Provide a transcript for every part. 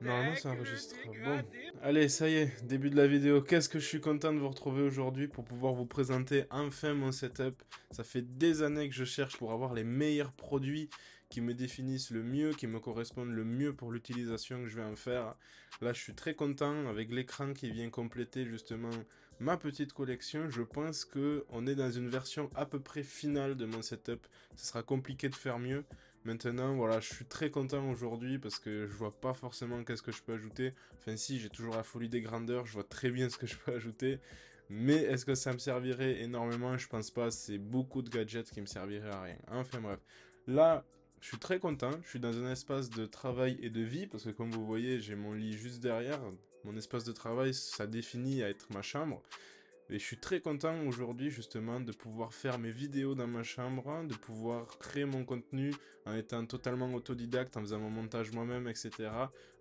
Normalement, ça enregistre. Bon, allez, ça y est, début de la vidéo. Qu'est-ce que je suis content de vous retrouver aujourd'hui pour pouvoir vous présenter enfin mon setup. Ça fait des années que je cherche pour avoir les meilleurs produits qui me définissent le mieux, qui me correspondent le mieux pour l'utilisation que je vais en faire. Là, je suis très content avec l'écran qui vient compléter justement ma petite collection. Je pense que on est dans une version à peu près finale de mon setup. Ce sera compliqué de faire mieux. Maintenant, voilà, je suis très content aujourd'hui parce que je vois pas forcément qu'est-ce que je peux ajouter. Enfin si, j'ai toujours la folie des grandeurs, je vois très bien ce que je peux ajouter. Mais est-ce que ça me servirait énormément? Je pense pas, c'est beaucoup de gadgets qui me serviraient à rien. Enfin bref. Là, je suis très content, je suis dans un espace de travail et de vie parce que comme vous voyez, j'ai mon lit juste derrière. Mon espace de travail, ça définit à être ma chambre. Et je suis très content aujourd'hui justement de pouvoir faire mes vidéos dans ma chambre, de pouvoir créer mon contenu en étant totalement autodidacte, en faisant mon montage moi-même, etc.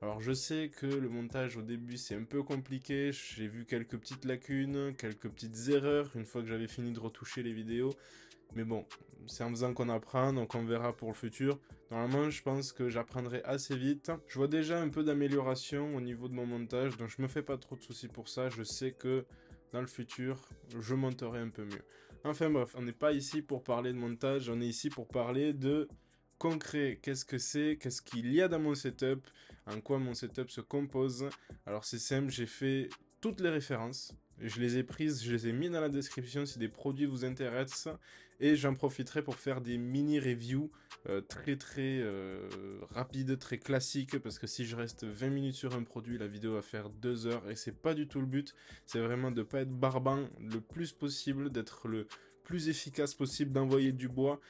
Alors je sais que le montage au début c'est un peu compliqué, j'ai vu quelques petites lacunes, quelques petites erreurs une fois que j'avais fini de retoucher les vidéos. Mais bon, c'est en faisant qu'on apprend, donc on verra pour le futur. Normalement, je pense que j'apprendrai assez vite. Je vois déjà un peu d'amélioration au niveau de mon montage, donc je me fais pas trop de soucis pour ça. Je sais que dans le futur, je monterai un peu mieux. Enfin bref, on n'est pas ici pour parler de montage, on est ici pour parler de concret. Qu'est-ce que c'est? Qu'est-ce qu'il y a dans mon setup? En quoi mon setup se compose? Alors c'est simple, j'ai fait toutes les références. Je les ai prises, je les ai mis dans la description si des produits vous intéressent. Et j'en profiterai pour faire des mini-reviews très rapides, très classiques. Parce que si je reste 20 minutes sur un produit, la vidéo va faire 2 heures. Et c'est pas du tout le but. C'est vraiment de pas être barbant le plus possible, d'être le plus efficace possible, d'envoyer du bois.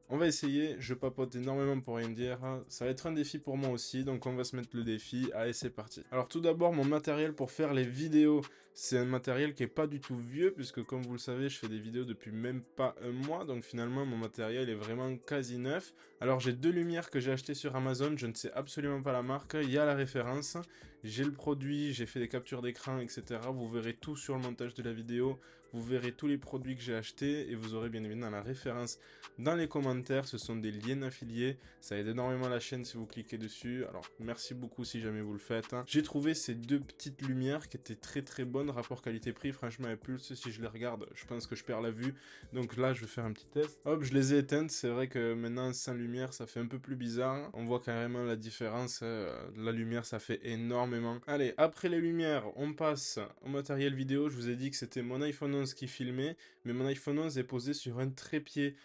On va essayer, je papote énormément pour rien dire, ça va être un défi pour moi aussi, donc on va se mettre le défi, allez c'est parti. Alors tout d'abord, mon matériel pour faire les vidéos, c'est un matériel qui est pas du tout vieux, puisque comme vous le savez, je fais des vidéos depuis même pas un mois, donc finalement mon matériel est vraiment quasi neuf. Alors j'ai deux lumières que j'ai achetées sur Amazon, je ne sais absolument pas la marque, il y a la référence, j'ai le produit, j'ai fait des captures d'écran, etc. Vous verrez tout sur le montage de la vidéo, vous verrez tous les produits que j'ai achetés, et vous aurez bien évidemment la référence dans les commentaires. Ce sont des liens affiliés, ça aide énormément la chaîne si vous cliquez dessus, alors merci beaucoup si jamais vous le faites. J'ai trouvé ces deux petites lumières qui étaient très bonnes, rapport qualité-prix, franchement à Pulse, si je les regarde, je pense que je perds la vue, donc là je vais faire un petit test. Hop, je les ai éteintes, c'est vrai que maintenant sans lumière ça fait un peu plus bizarre, on voit carrément la différence, la lumière ça fait énormément. Allez, après les lumières, on passe au matériel vidéo. Je vous ai dit que c'était mon iPhone 11 qui filmait, mais mon iPhone 11 est posé sur un trépied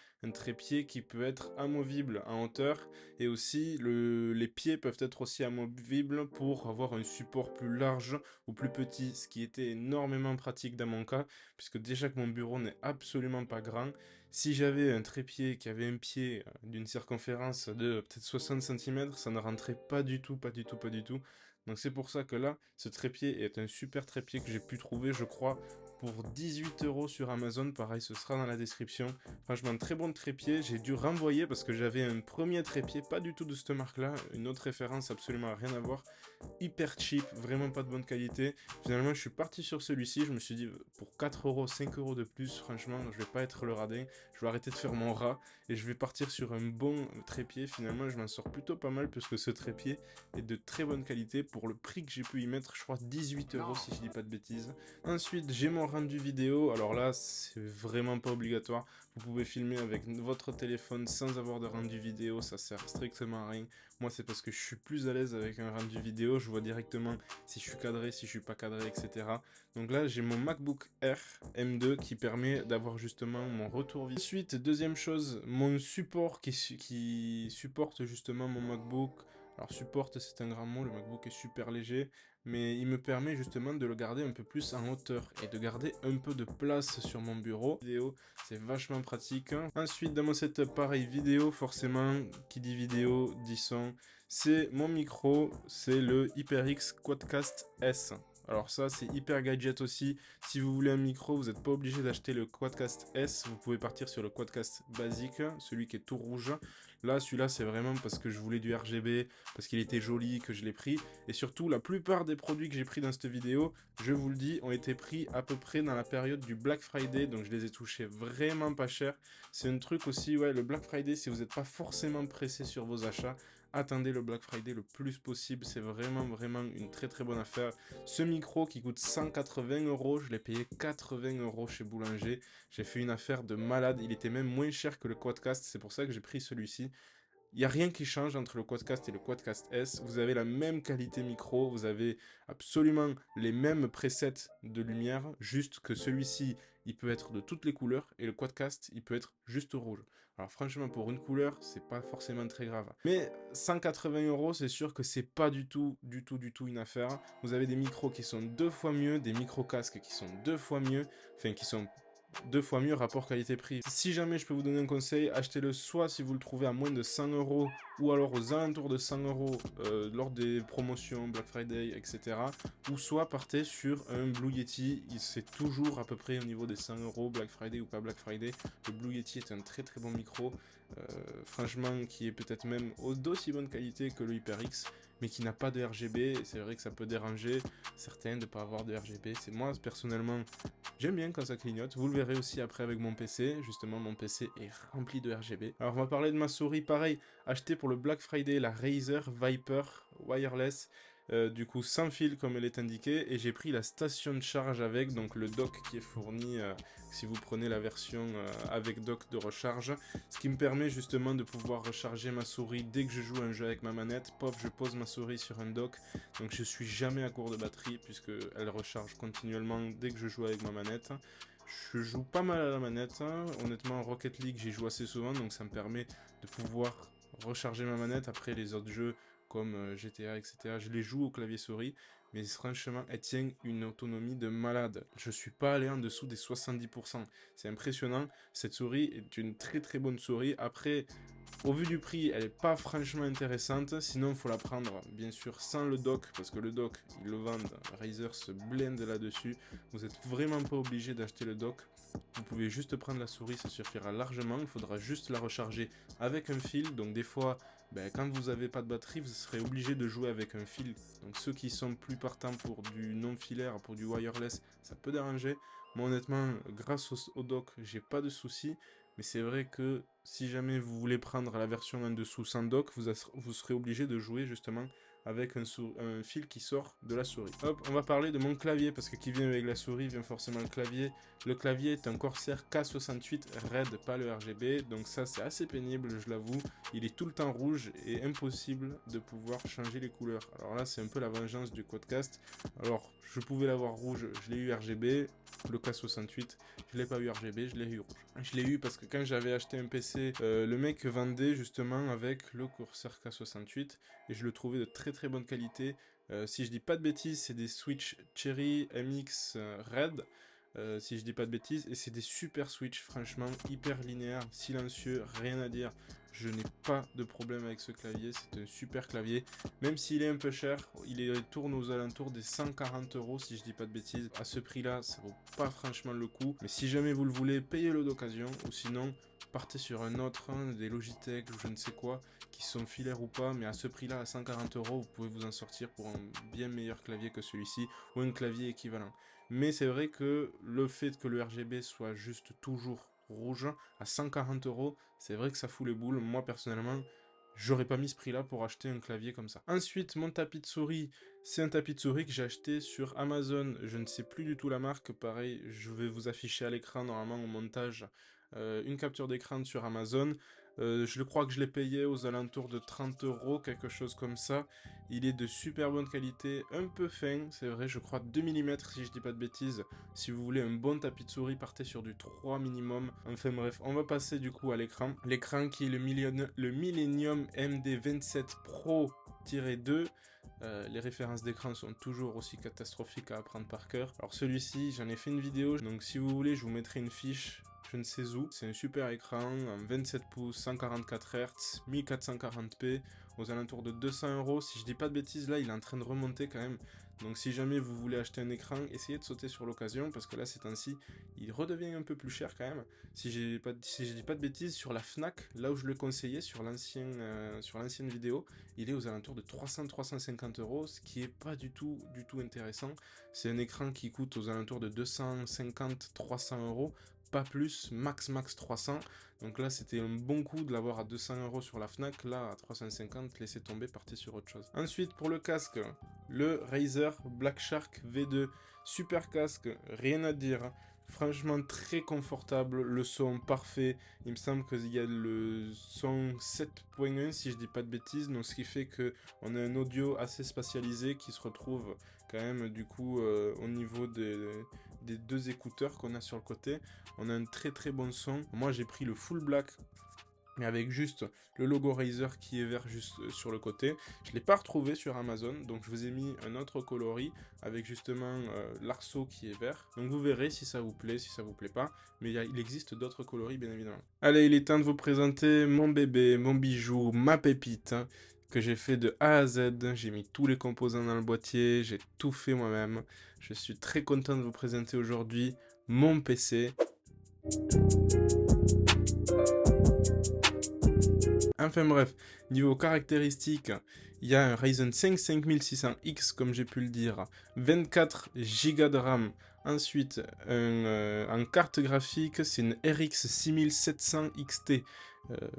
qui peut être amovible en hauteur, et aussi les pieds peuvent être aussi amovibles pour avoir un support plus large ou plus petit, ce qui était énormément pratique dans mon cas, puisque déjà que mon bureau n'est absolument pas grand, si j'avais un trépied qui avait un pied d'une circonférence de peut-être 60 cm, ça ne rentrait pas du tout, pas du tout, pas du tout. Donc c'est pour ça que là, ce trépied est un super trépied que j'ai pu trouver, je crois, pour 18 € sur Amazon. Pareil, ce sera dans la description. Franchement, très bon trépied. J'ai dû renvoyer parce que j'avais un premier trépied, pas du tout de cette marque-là, une autre référence, absolument rien à voir. Hyper cheap, vraiment pas de bonne qualité. Finalement, je suis parti sur celui-ci. Je me suis dit, pour 4 €, 5 € de plus, franchement, je vais pas être le radin. Je vais arrêter de faire mon rat et je vais partir sur un bon trépied. Finalement, je m'en sors plutôt pas mal puisque ce trépied est de très bonne qualité pour le prix que j'ai pu y mettre. Je crois 18 € si je dis pas de bêtises. Ensuite, j'ai mon rendu vidéo. Alors là, c'est vraiment pas obligatoire. Vous pouvez filmer avec votre téléphone sans avoir de rendu vidéo, ça sert strictement à rien. Moi, c'est parce que je suis plus à l'aise avec un rendu vidéo, je vois directement si je suis cadré, si je suis pas cadré, etc. Donc là, j'ai mon MacBook Air M2 qui permet d'avoir justement mon retour vidéo. Ensuite, deuxième chose, mon support qui supporte justement mon MacBook. Alors supporte, c'est un grand mot, le MacBook est super léger, mais il me permet justement de le garder un peu plus en hauteur et de garder un peu de place sur mon bureau. Vidéo, c'est vachement pratique. Ensuite, dans mon setup, pareil, vidéo, forcément, qui dit vidéo, dit son. C'est mon micro, c'est le HyperX Quadcast S. Alors ça, c'est hyper gadget aussi. Si vous voulez un micro, vous n'êtes pas obligé d'acheter le Quadcast S. Vous pouvez partir sur le Quadcast basique, celui qui est tout rouge. Là, celui-là, c'est vraiment parce que je voulais du RGB, parce qu'il était joli, que je l'ai pris. Et surtout, la plupart des produits que j'ai pris dans cette vidéo, je vous le dis, ont été pris à peu près dans la période du Black Friday. Donc je les ai touchés vraiment pas cher. C'est un truc aussi, ouais, le Black Friday, si vous n'êtes pas forcément pressé sur vos achats, attendez le Black Friday le plus possible, c'est vraiment une très bonne affaire. Ce micro qui coûte 180 €, je l'ai payé 80 € chez Boulanger. J'ai fait une affaire de malade, il était même moins cher que le Quadcast, c'est pour ça que j'ai pris celui-ci. Il n'y a rien qui change entre le Quadcast et le Quadcast S. Vous avez la même qualité micro, vous avez absolument les mêmes presets de lumière, juste que celui-ci, il peut être de toutes les couleurs et le Quadcast, il peut être juste rouge. Alors franchement, pour une couleur, c'est pas forcément très grave. Mais 180 €, c'est sûr que c'est pas du tout une affaire. Vous avez des micros qui sont 2 fois mieux, des micro-casques qui sont 2 fois mieux, enfin qui sont 2 fois mieux rapport qualité-prix. Si jamais je peux vous donner un conseil, achetez-le soit si vous le trouvez à moins de 100 € ou alors aux alentours de 100 € lors des promotions, Black Friday, etc. Ou soit partez sur un Blue Yeti, c'est toujours à peu près au niveau des 100 € Black Friday ou pas Black Friday. Le Blue Yeti est un très bon micro, franchement qui est peut-être même d'aussi bonne qualité que le HyperX, mais qui n'a pas de RGB. C'est vrai que ça peut déranger certains de ne pas avoir de RGB. C'est moi personnellement, j'aime bien quand ça clignote. Vous le verrez aussi après avec mon PC. Justement, mon PC est rempli de RGB. Alors, on va parler de ma souris. Pareil, achetée pour le Black Friday, la Razer Viper Wireless. Du coup, sans fil comme elle est indiquée. Et j'ai pris la station de charge avec, donc le dock qui est fourni si vous prenez la version avec dock de recharge. Ce qui me permet justement de pouvoir recharger ma souris dès que je joue à un jeu avec ma manette. Pop, je pose ma souris sur un dock. Donc je suis jamais à court de batterie puisque elle recharge continuellement dès que je joue avec ma manette. Je joue pas mal à la manette, hein. Honnêtement Rocket League j'y joue assez souvent, donc ça me permet de pouvoir recharger ma manette. Après les autres jeux comme GTA, etc., je les joue au clavier souris, mais franchement elle tient une autonomie de malade. Je suis pas allé en dessous des 70%, c'est impressionnant. Cette souris est une très bonne souris. Après, au vu du prix, elle n'est pas franchement intéressante, sinon il faut la prendre bien sûr sans le dock, parce que le dock, ils le vendent, Razer se blinde là-dessus, vous n'êtes vraiment pas obligé d'acheter le dock, vous pouvez juste prendre la souris, ça suffira largement, il faudra juste la recharger avec un fil, donc des fois, quand vous n'avez pas de batterie, vous serez obligé de jouer avec un fil, donc ceux qui sont plus partants pour du non-filaire, pour du wireless, ça peut déranger. Moi honnêtement, grâce au dock, j'ai pas de soucis. Mais c'est vrai que si jamais vous voulez prendre la version en dessous sans dock, vous serez obligé de jouer justement avec un fil qui sort de la souris. Hop, on va parler de mon clavier, parce que qui vient avec la souris vient forcément le clavier. Le clavier est un Corsair K68 RED, pas le RGB, donc ça c'est assez pénible, je l'avoue. Il est tout le temps rouge et impossible de pouvoir changer les couleurs. Alors là c'est un peu la vengeance du Quadcast. Alors je pouvais l'avoir rouge, je l'ai eu RGB, le K68, je l'ai pas eu RGB, je l'ai eu rouge. Je l'ai eu parce que quand j'avais acheté un PC, le mec vendait justement avec le Corsair K68 et je le trouvais de très bonne qualité. Si je dis pas de bêtises, c'est des Switch Cherry MX Red. Si je dis pas de bêtises, et c'est des super Switch, franchement, hyper linéaire, silencieux, rien à dire. Je n'ai pas de problème avec ce clavier, c'est un super clavier. Même s'il est un peu cher, tourne aux alentours des 140 € si je dis pas de bêtises. À ce prix-là, ça vaut pas franchement le coup. Mais si jamais vous le voulez, payez-le d'occasion, ou sinon, partez sur un autre, des Logitech ou je ne sais quoi, qui sont filaires ou pas, mais à ce prix-là, à 140 €, vous pouvez vous en sortir pour un bien meilleur clavier que celui-ci, ou un clavier équivalent. Mais c'est vrai que le fait que le RGB soit juste toujours rouge, à 140 €, c'est vrai que ça fout les boules. Moi, personnellement, j'aurais pas mis ce prix-là pour acheter un clavier comme ça. Ensuite, mon tapis de souris, c'est un tapis de souris que j'ai acheté sur Amazon. Je ne sais plus du tout la marque. Pareil, je vais vous afficher à l'écran, normalement, au montage, une capture d'écran sur Amazon. Je crois que je l'ai payé aux alentours de 30 €, quelque chose comme ça. Il est de super bonne qualité, un peu fin, c'est vrai, je crois 2 mm si je dis pas de bêtises. Si vous voulez un bon tapis de souris, partez sur du 3 minimum. Enfin bref, on va passer du coup à l'écran. L'écran qui est le Millennium MD27 Pro-2. Les références d'écran sont toujours aussi catastrophiques à apprendre par cœur. Alors celui-ci, j'en ai fait une vidéo, donc si vous voulez, je vous mettrai une fiche. Je ne sais où. C'est un super écran, en 27 pouces, 144 Hz, 1440p, aux alentours de 200 €. Si je dis pas de bêtises, là, il est en train de remonter quand même. Donc si jamais vous voulez acheter un écran, essayez de sauter sur l'occasion, parce que là, ces temps-ci, il redevient un peu plus cher quand même. Si je dis pas de bêtises, sur la Fnac, là où je le conseillais, sur l'ancienne vidéo, il est aux alentours de 300-350 €, ce qui est pas du tout intéressant. C'est un écran qui coûte aux alentours de 250-300 €. pas plus, max 300. Donc là, c'était un bon coup de l'avoir à 200 € sur la Fnac. Là, à 350, laissez tomber, partez sur autre chose. Ensuite, pour le casque, le Razer Black Shark V2. Super casque, rien à dire. Franchement, très confortable, le son parfait. Il me semble qu'il y a le son 7.1 si je dis pas de bêtises, donc ce qui fait que on a un audio assez spatialisé qui se retrouve quand même du coup au niveau des deux écouteurs qu'on a sur le côté. On a un très bon son. Moi j'ai pris le full black, mais avec juste le logo Razer qui est vert juste sur le côté. Je ne l'ai pas retrouvé sur Amazon, donc je vous ai mis un autre coloris avec justement l'arceau qui est vert. Donc vous verrez si ça vous plaît, si ça vous plaît pas, mais il existe d'autres coloris bien évidemment. Allez, il est temps de vous présenter mon bébé, mon bijou, ma pépite, hein, que j'ai fait de A à Z. J'ai mis tous les composants dans le boîtier, j'ai tout fait moi-même. Je suis très content de vous présenter aujourd'hui mon PC. Enfin bref, niveau caractéristiques, il y a un Ryzen 5 5600X comme j'ai pu le dire, 24 Go de RAM. Ensuite, en carte graphique, c'est une RX 6700 XT.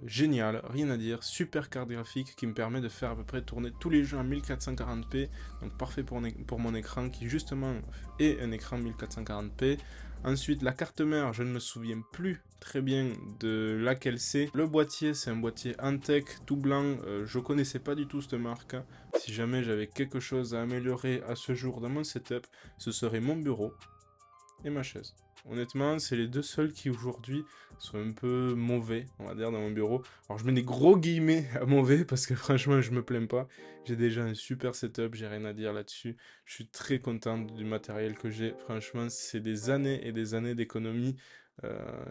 Génial, rien à dire, super carte graphique qui me permet de faire à peu près tourner tous les jeux en 1440p, donc parfait pour mon écran qui justement est un écran 1440p. Ensuite, la carte mère, je ne me souviens plus très bien de laquelle c'est. Le boîtier, c'est un boîtier Antec tout blanc. Je connaissais pas du tout cette marque. Si jamais j'avais quelque chose à améliorer à ce jour dans mon setup, ce serait mon bureau et ma chaise. Honnêtement, c'est les deux seuls qui aujourd'hui sont un peu mauvais, on va dire, dans mon bureau. Alors je mets des gros guillemets à mauvais parce que franchement, je me plains pas. J'ai déjà un super setup, j'ai rien à dire là-dessus. Je suis très content du matériel que j'ai. Franchement, c'est des années et des années d'économie.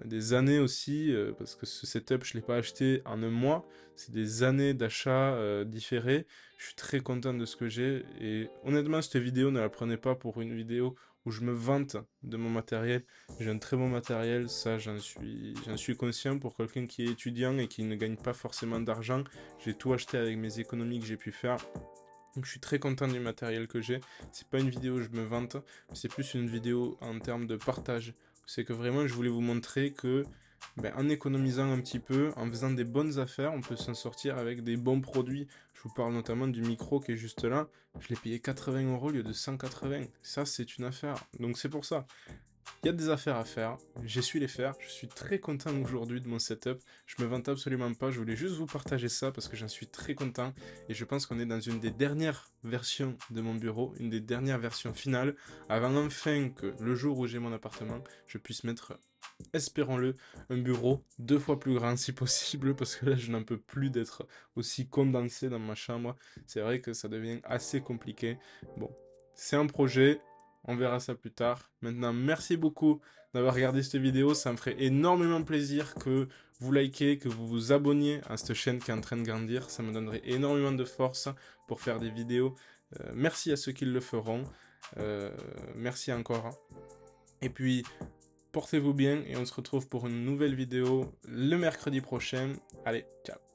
Des années aussi, parce que ce setup, je ne l'ai pas acheté en un mois. C'est des années d'achats différés. Je suis très content de ce que j'ai. Et honnêtement, cette vidéo, ne la prenez pas pour une vidéo où je me vante de mon matériel. J'ai un très bon matériel, ça j'en suis conscient. Pour quelqu'un qui est étudiant et qui ne gagne pas forcément d'argent, j'ai tout acheté avec mes économies que j'ai pu faire. Donc je suis très content du matériel que j'ai. C'est pas une vidéo où je me vante, c'est plus une vidéo en termes de partage. C'est que vraiment je voulais vous montrer que en économisant un petit peu, en faisant des bonnes affaires, on peut s'en sortir avec des bons produits. Je vous parle notamment du micro qui est juste là. Je l'ai payé 80 € au lieu de 180. Ça, c'est une affaire. Donc c'est pour ça. Il y a des affaires à faire, j'ai su les faire, je suis très content aujourd'hui de mon setup, je me vante absolument pas, je voulais juste vous partager ça parce que j'en suis très content et je pense qu'on est dans une des dernières versions de mon bureau, une des dernières versions finales, avant enfin que le jour où j'ai mon appartement, je puisse mettre, espérons-le, un bureau 2 fois plus grand si possible parce que là je n'en peux plus d'être aussi condensé dans ma chambre, c'est vrai que ça devient assez compliqué. Bon, c'est un projet. On verra ça plus tard. Maintenant, merci beaucoup d'avoir regardé cette vidéo. Ça me ferait énormément plaisir que vous likez, que vous vous abonniez à cette chaîne qui est en train de grandir. Ça me donnerait énormément de force pour faire des vidéos. Merci à ceux qui le feront. Merci encore. Et puis, portez-vous bien et on se retrouve pour une nouvelle vidéo le mercredi prochain. Allez, ciao.